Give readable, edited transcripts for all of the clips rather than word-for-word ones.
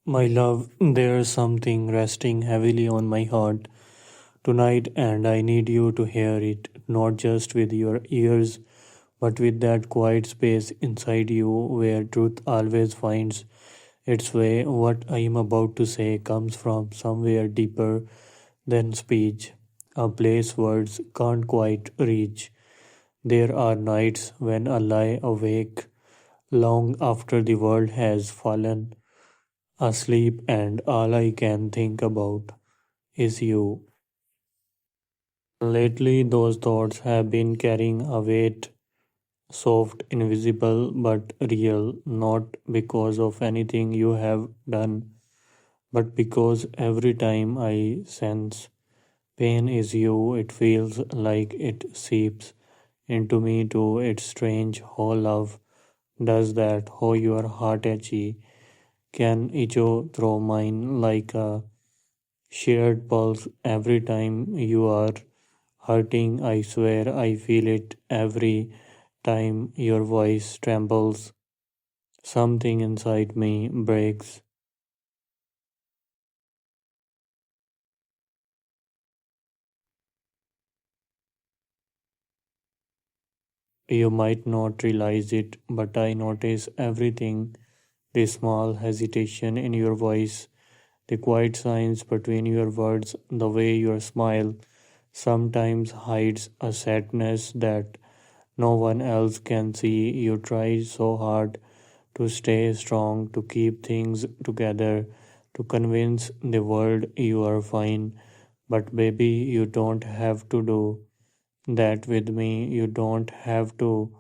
My love, there's something resting heavily on my heart tonight, and I need you to hear it, not just with your ears, but with that quiet space inside you where truth always finds its way. What I am about to say comes from somewhere deeper than speech, a place words can't quite reach. There are nights when I lie awake long after the world has fallen asleep, and all I can think about is you. Lately, those thoughts have been carrying a weight, soft, invisible, but real, not because of anything you have done, but because every time I sense pain is you, it feels like it seeps into me too. It's strange how love does that, how your heart itchy can echo through mine like a shared pulse every time you are hurting. I swear I feel it every time your voice trembles. Something inside me breaks. You might not realize it, but I notice everything, the small hesitation in your voice, the quiet signs between your words, the way your smile sometimes hides a sadness that no one else can see. You try so hard to stay strong, to keep things together, to convince the world you are fine. But baby, you don't have to do that with me. You don't have to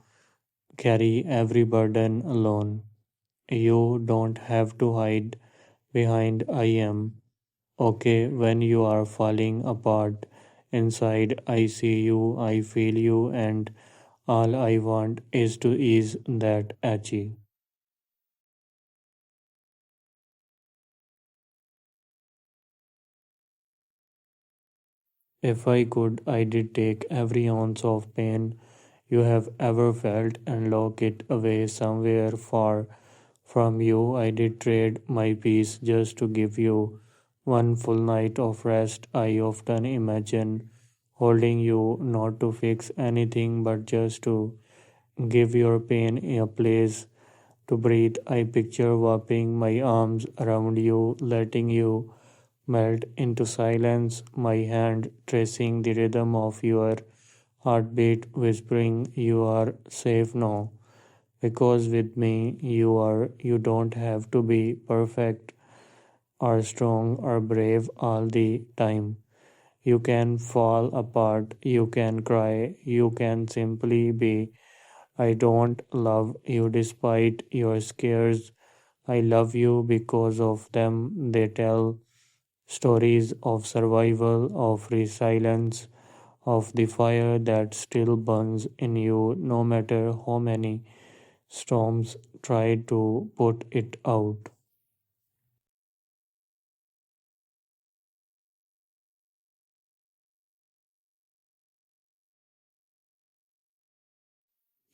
carry every burden alone. You don't have to hide behind I am okay when you are falling apart. Inside, I see you, I feel you, and all I want is to ease that itchy. If I could, I did take every ounce of pain you have ever felt and lock it away somewhere far from you. I did trade my peace just to give you one full night of rest. I often imagine holding you not to fix anything but just to give your pain a place to breathe. I picture wrapping my arms around you, letting you melt into silence, my hand tracing the rhythm of your heartbeat, whispering, "You are safe now." Because with me, you don't have to be perfect or strong or brave all the time. You can fall apart, you can cry, you can simply be. I don't love you despite your scares. I love you because of them. They tell stories of survival, of resilience, of the fire that still burns in you no matter how many storms try to put it out.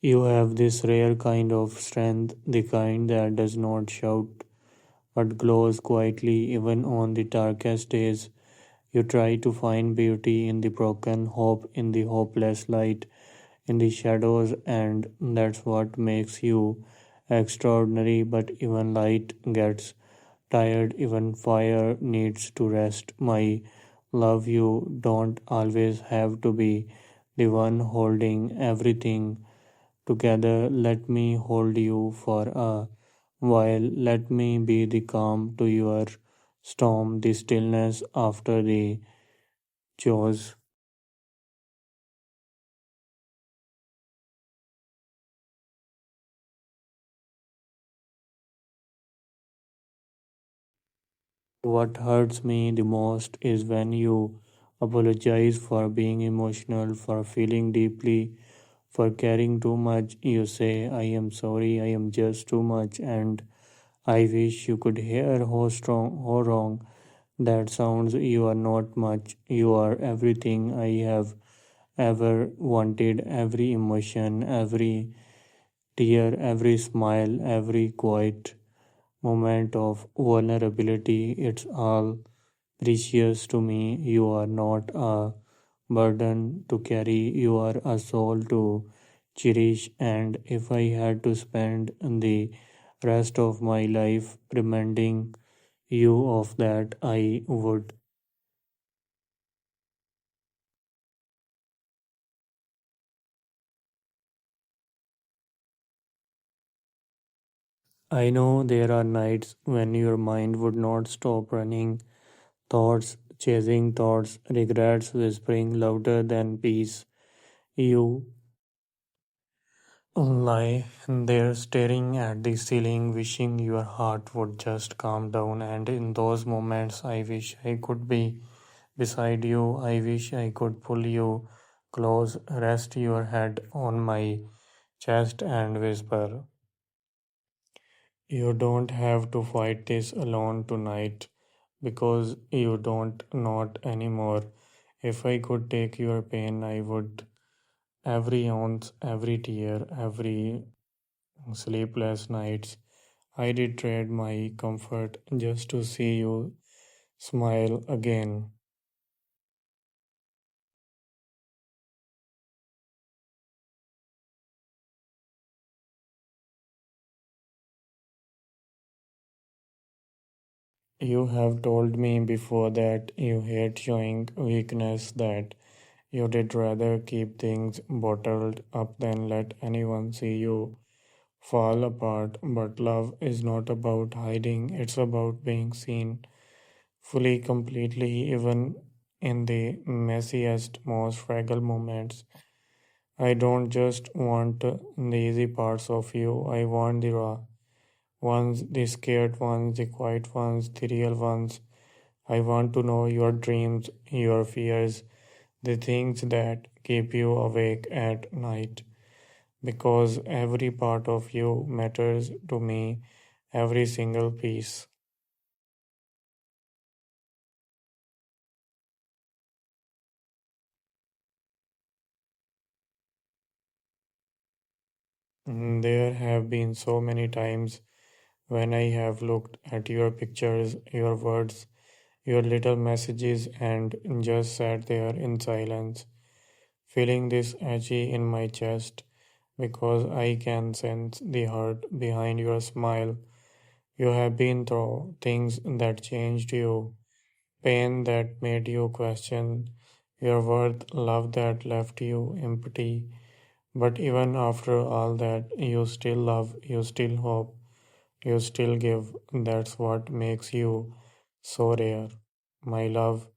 You have this rare kind of strength, the kind that does not shout but glows quietly even on the darkest days. You try to find beauty in the broken, hope in the hopeless, light in the shadows, and that's what makes you extraordinary. But even light gets tired, even fire needs to rest. My love, you don't always have to be the one holding everything together. Let me hold you for a while. Let me be the calm to your storm, the stillness after the chores. What hurts me the most is when you apologize for being emotional, for feeling deeply, for caring too much. You say, "I am sorry, I am just too much," and I wish you could hear how strong, how wrong that sounds. You are not much, you are everything I have ever wanted. Every emotion, every tear, every smile, every quiet moment of vulnerability. It's all precious to me. You are not a burden to carry, you are a soul to cherish. And if I had to spend the rest of my life reminding you of that, I would. I know there are nights when your mind would not stop running, thoughts chasing thoughts, regrets whispering louder than peace. You lie there staring at the ceiling, wishing your heart would just calm down. And in those moments, I wish I could be beside you. I wish I could pull you close, rest your head on my chest, and whisper, you don't have to fight this alone tonight because you don't not anymore. If I could take your pain, I would. Every ounce, every tear, every sleepless nights, I did trade my comfort just to see you smile again. You have told me before that you hate showing weakness, that you did rather keep things bottled up than let anyone see you fall apart. But love is not about hiding, it's about being seen fully, completely, even in the messiest, most fragile moments. I don't just want the easy parts of you, I want the raw ones, the scared ones, the quiet ones, the real ones. I want to know your dreams, your fears, the things that keep you awake at night. Because every part of you matters to me, every single piece. There have been so many times when I have looked at your pictures, your words, your little messages, and just sat there in silence, feeling this edgy in my chest because I can sense the hurt behind your smile. You have been through things that changed you, pain that made you question your worth, love that left you empty. But even after all that, you still love, you still hope, you still give. That's what makes you so rare. My love,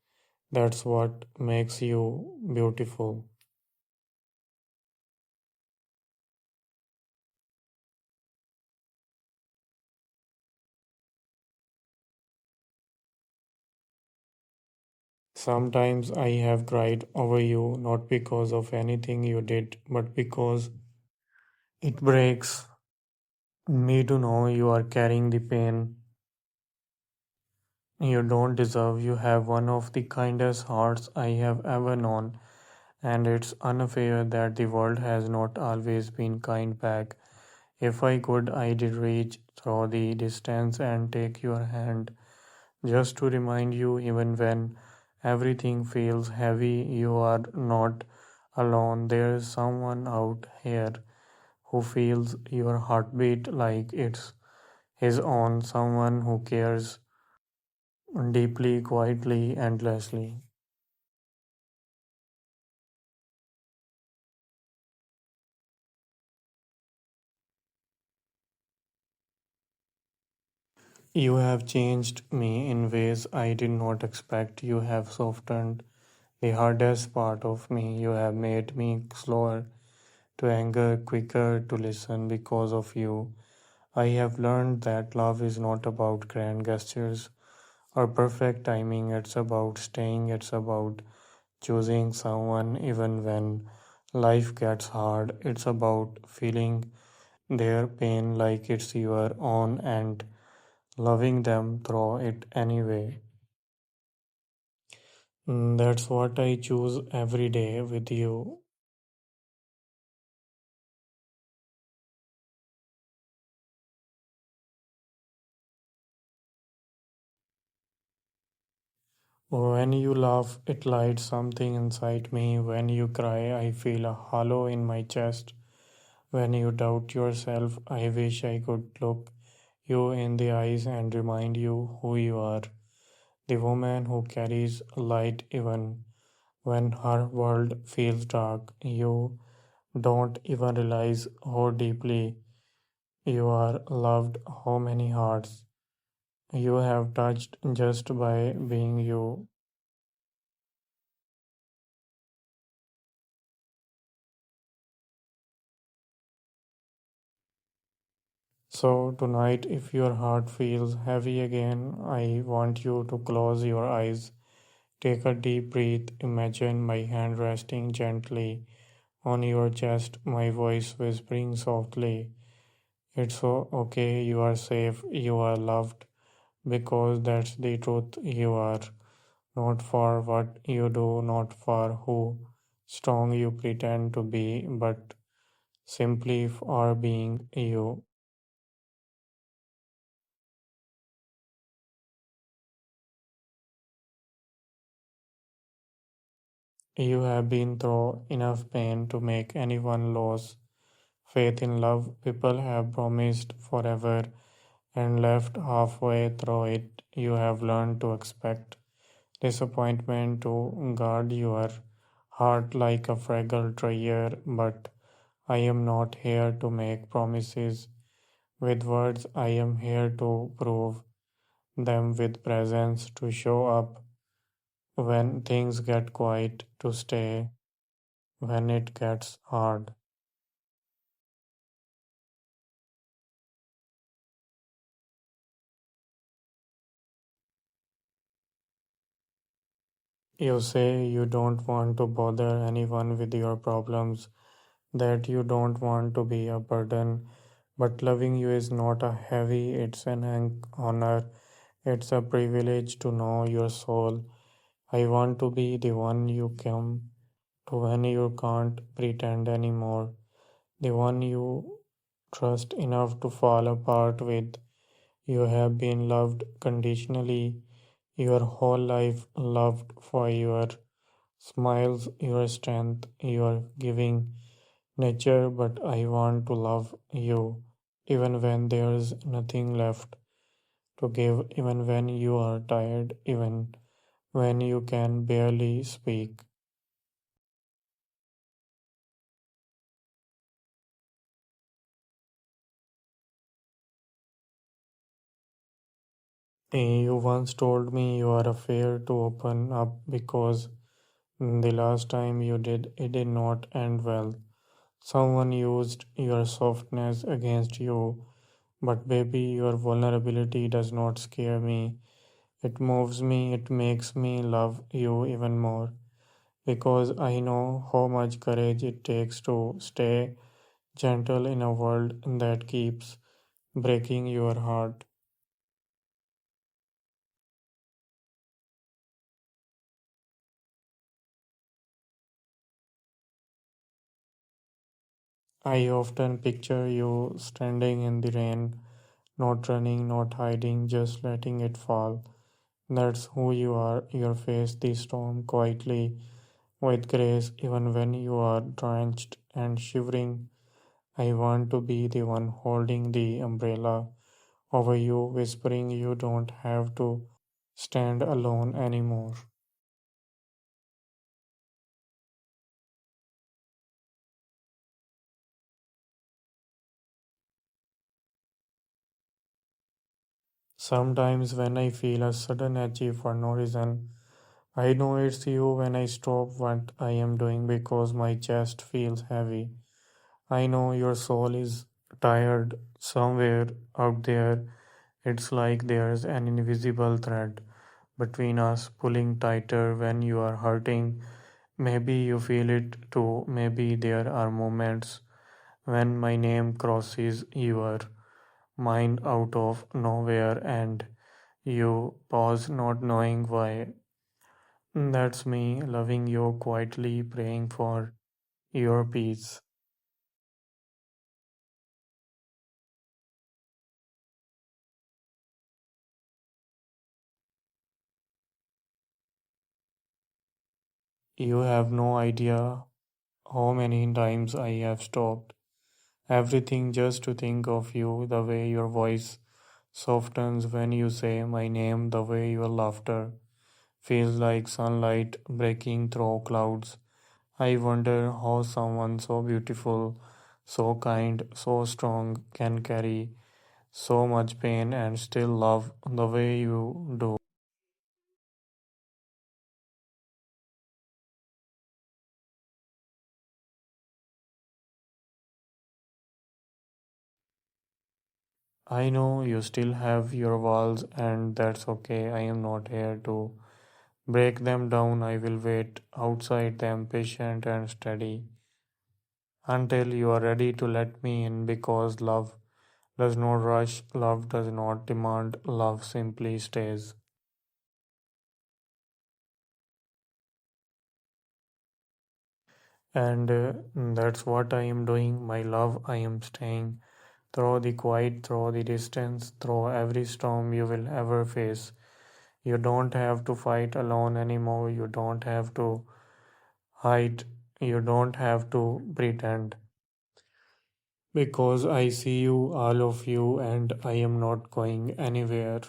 that's what makes you beautiful. Sometimes I have cried over you, not because of anything you did, but because it breaks me to know you are carrying the pain you don't deserve. You have one of the kindest hearts I have ever known, and it's unfair that the world has not always been kind back. If I could, I did reach through the distance and take your hand just to remind you, even when everything feels heavy, you are not alone. There is someone out here who feels your heartbeat like it's his own, someone who cares deeply, quietly, endlessly. You have changed me in ways I did not expect. You have softened the hardest part of me. You have made me slower to anger, quicker to listen because of you. I have learned that love is not about grand gestures or perfect timing. It's about staying, it's about choosing someone even when life gets hard. It's about feeling their pain like it's your own and loving them through it anyway. That's what I choose every day with you. When you laugh, it lights something inside me. When you cry, I feel a hollow in my chest. When you doubt yourself, I wish I could look you in the eyes and remind you who you are. The woman who carries light even when her world feels dark. You don't even realize how deeply you are loved, how many hearts you have touched just by being you. So, tonight, if your heart feels heavy again, I want you to close your eyes. Take a deep breath. Imagine my hand resting gently on your chest, my voice whispering softly. It's so okay, you are safe, you are loved, because that's the truth. You are not for what you do, not for who strong you pretend to be, but simply for being you. You have been through enough pain to make anyone lose faith in love. People have promised forever and left halfway through it. You have learned to expect disappointment, to guard your heart like a fragile treasure. But I am not here to make promises with words. I am here to prove them with presence, to show up when things get quiet, to stay when it gets hard. You say you don't want to bother anyone with your problems, that you don't want to be a burden, but loving you is not a heavy, it's an honor, it's a privilege to know your soul. I want to be the one you come to when you can't pretend anymore, the one you trust enough to fall apart with. You have been loved conditionally your whole life, loved for your smiles, your strength, your giving nature, but I want to love you even when there's nothing left to give, even when you are tired, even when you can barely speak. You once told me you are afraid to open up because the last time you did, it did not end well. Someone used your softness against you, but baby, your vulnerability does not scare me. It moves me, it makes me love you even more because I know how much courage it takes to stay gentle in a world that keeps breaking your heart. I often picture you standing in the rain, not running, not hiding, just letting it fall. That's who you are. You face the storm quietly, with grace, even when you are drenched and shivering. I want to be the one holding the umbrella over you, whispering you don't have to stand alone anymore. Sometimes, when I feel a sudden itchy for no reason, I know it's you when I stop what I am doing because my chest feels heavy. I know your soul is tired somewhere out there. It's like there's an invisible thread between us pulling tighter when you are hurting. Maybe you feel it too. Maybe there are moments when my name crosses your mind out of nowhere and you pause not knowing why. That's me loving you quietly, praying for your peace. You have no idea how many times I have stopped everything just to think of you, the way your voice softens when you say my name, the way your laughter feels like sunlight breaking through clouds. I wonder how someone so beautiful, so kind, so strong can carry so much pain and still love the way you do. I know you still have your walls, and that's okay. I am not here to break them down. I will wait outside them, patient and steady, until you are ready to let me in because love does not rush, love does not demand, love simply stays. And that's what I am doing, my love. I am staying through the quiet, through the distance, through every storm you will ever face. You don't have to fight alone anymore. You don't have to hide. You don't have to pretend. Because I see you, all of you, and I am not going anywhere.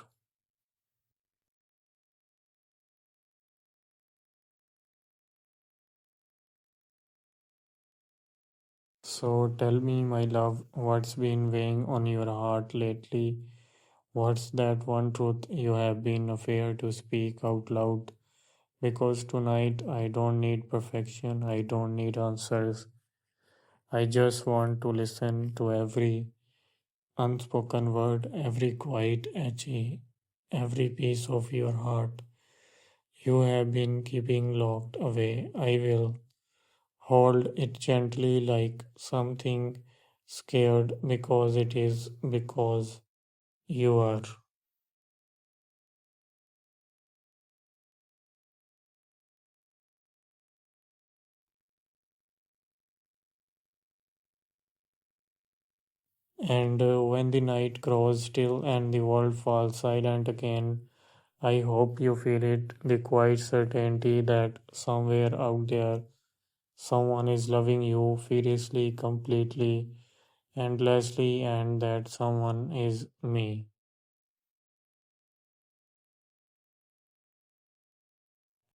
So tell me, my love, what's been weighing on your heart lately? What's that one truth you have been afraid to speak out loud? Because tonight I don't need perfection, I don't need answers. I just want to listen to every unspoken word, every quiet edge, every piece of your heart you have been keeping locked away. I will hold it gently like something scared because it is because you are. And when the night grows still and the world falls silent again, I hope you feel it, the quiet certainty that somewhere out there someone is loving you fiercely, completely, endlessly, and that someone is me.